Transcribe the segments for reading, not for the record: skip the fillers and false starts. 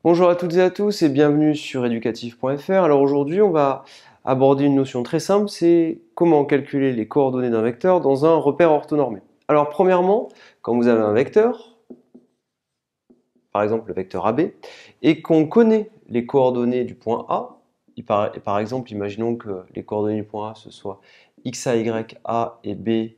Bonjour à toutes et à tous et bienvenue sur educatif.fr. Alors aujourd'hui, on va aborder une notion très simple, c'est comment calculer les coordonnées d'un vecteur dans un repère orthonormé. Alors premièrement, quand vous avez un vecteur, par exemple le vecteur AB, et qu'on connaît les coordonnées du point A, par exemple, imaginons que les coordonnées du point A ce soit xa, ya et b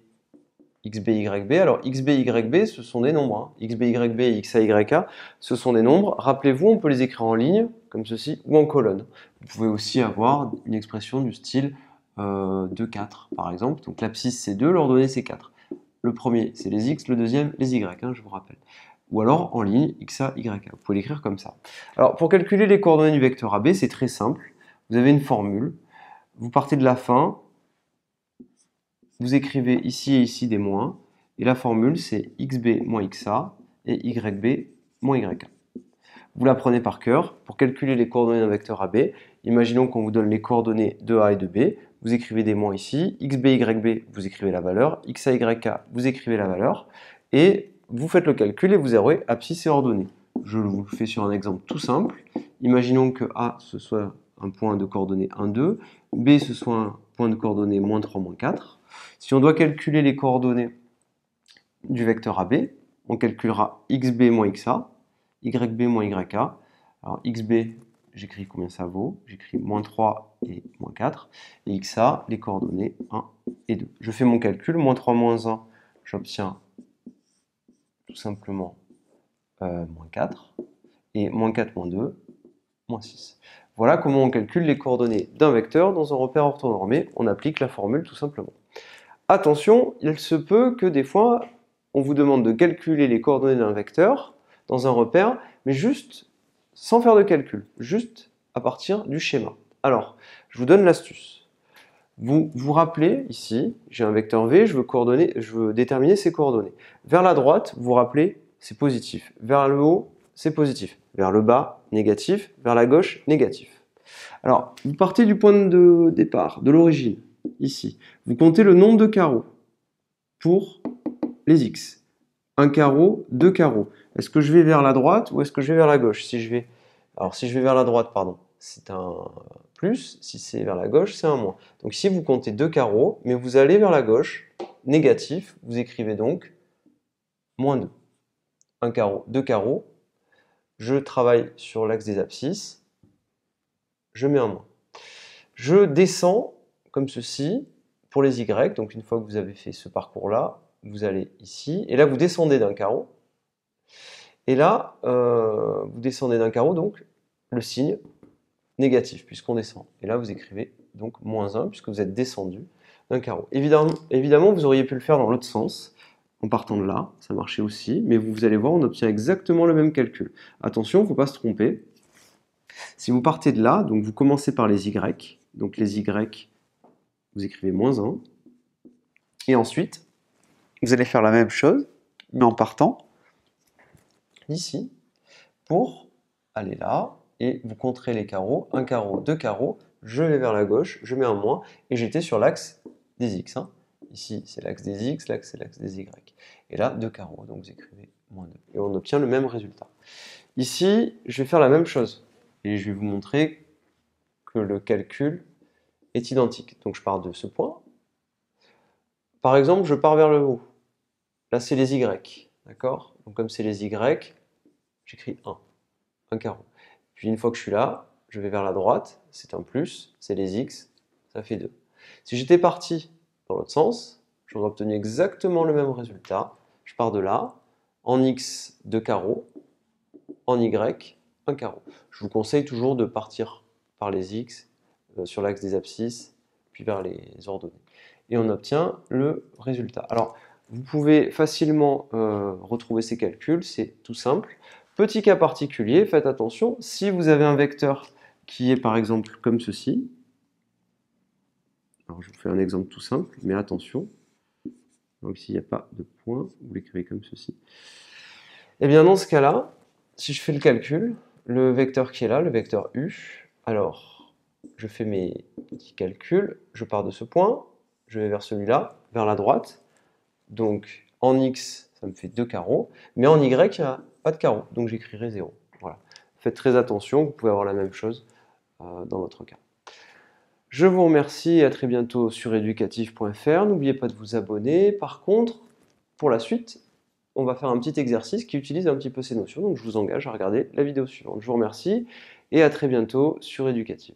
xb, yb. Alors xb, yb, ce sont des nombres. Xb, yb et xa, ya, ce sont des nombres. Rappelez-vous, on peut les écrire en ligne, comme ceci, ou en colonne. Vous pouvez aussi avoir une expression du style 2, 4, par exemple. Donc l'abscisse, c'est 2, l'ordonnée, c'est 4. Le premier, c'est les x, le deuxième, les y, je vous rappelle. Ou alors en ligne, xa, ya. Vous pouvez l'écrire comme ça. Alors pour calculer les coordonnées du vecteur AB, c'est très simple. Vous avez une formule. Vous partez de la fin, vous écrivez ici et ici des moins, et la formule c'est xb moins xa et yb moins yk. Vous la prenez par cœur. Pour calculer les coordonnées d'un vecteur AB, imaginons qu'on vous donne les coordonnées de A et de B, vous écrivez des moins ici, xb, yb, vous écrivez la valeur, xa, yk, vous écrivez la valeur, et vous faites le calcul et vous aurez abscisse et ordonnée. Je vous le fais sur un exemple tout simple. Imaginons que A ce soit un point de coordonnées 1, 2, B ce soit un point de coordonnées moins 3, moins 4. Si on doit calculer les coordonnées du vecteur AB, on calculera xb moins xa, yb moins yk. Alors xb, j'écris combien ça vaut, j'écris moins 3 et moins 4, et xa, les coordonnées 1 et 2. Je fais mon calcul, moins 3, moins 1, j'obtiens tout simplement moins 4, et moins 4, moins 2, moins 6. Voilà comment on calcule les coordonnées d'un vecteur dans un repère orthonormé, on applique la formule tout simplement. Attention, il se peut que des fois, on vous demande de calculer les coordonnées d'un vecteur dans un repère, mais juste sans faire de calcul, juste à partir du schéma. Alors, je vous donne l'astuce. Vous vous rappelez ici, j'ai un vecteur V, je veux déterminer ses coordonnées. Vers la droite, vous vous rappelez, c'est positif. Vers le haut, c'est positif. Vers le bas, négatif. Vers la gauche, négatif. Alors, vous partez du point de départ, de l'origine, ici. Vous comptez le nombre de carreaux pour les x. Un carreau, deux carreaux. Est-ce que je vais vers la droite ou est-ce que je vais vers la gauche? Alors, si je vais vers la droite, pardon, c'est un plus. Si c'est vers la gauche, c'est un moins. Donc ici, vous comptez deux carreaux, mais vous allez vers la gauche, négatif. Vous écrivez donc moins 2. Un carreau, deux carreaux. Je travaille sur l'axe des abscisses. Je mets un moins. Je descends comme ceci pour les y. Donc une fois que vous avez fait ce parcours-là, vous allez ici. Et là, vous descendez d'un carreau. Et là, vous descendez d'un carreau, donc le signe négatif, puisqu'on descend. Et là, vous écrivez donc moins 1, puisque vous êtes descendu d'un carreau. Évidemment, vous auriez pu le faire dans l'autre sens, en partant de là, ça marchait aussi, mais vous allez voir, on obtient exactement le même calcul. Attention, il ne faut pas se tromper. Si vous partez de là, donc vous commencez par les y, donc les y, vous écrivez moins 1, et ensuite, vous allez faire la même chose, mais en partant d'ici, pour aller là, et vous compterez les carreaux, un carreau, deux carreaux, je vais vers la gauche, je mets un moins, et j'étais sur l'axe des x. Ici, c'est l'axe des x, là, c'est l'axe des y. Et là, deux carreaux, donc vous écrivez moins 2. Et on obtient le même résultat. Ici, je vais faire la même chose, et je vais vous montrer que le calcul est identique. Donc je pars de ce point. Par exemple, je pars vers le haut. Là, c'est les y, d'accord? Donc comme c'est les y, j'écris 1, un carreau. Puis une fois que je suis là, je vais vers la droite, c'est un plus, c'est les x, ça fait 2. Si j'étais parti dans l'autre sens, j'aurais obtenu exactement le même résultat. Je pars de là, en x, 2 carreaux, en y, un carreau. Je vous conseille toujours de partir par les x, sur l'axe des abscisses, puis vers les ordonnées. Et on obtient le résultat. Alors, vous pouvez facilement retrouver ces calculs, c'est tout simple. Petit cas particulier, faites attention, si vous avez un vecteur qui est par exemple comme ceci, alors je vous fais un exemple tout simple, mais attention, donc s'il n'y a pas de point, vous l'écrivez comme ceci. Et bien dans ce cas-là, si je fais le calcul, le vecteur qui est là, le vecteur u, alors je fais mes petits calculs, je pars de ce point, je vais vers celui-là, vers la droite, donc en x, ça me fait 2 carreaux, mais en y, il n'y a pas de carreau, donc j'écrirai 0. Voilà. faites très attention, vous pouvez avoir la même chose dans votre cas. Je vous remercie et à très bientôt sur educatif.fr. N'oubliez pas de vous abonner. Par contre, pour la suite, on va faire un petit exercice qui utilise un petit peu ces notions, donc je vous engage à regarder la vidéo suivante. Je vous remercie et à très bientôt sur Educatif.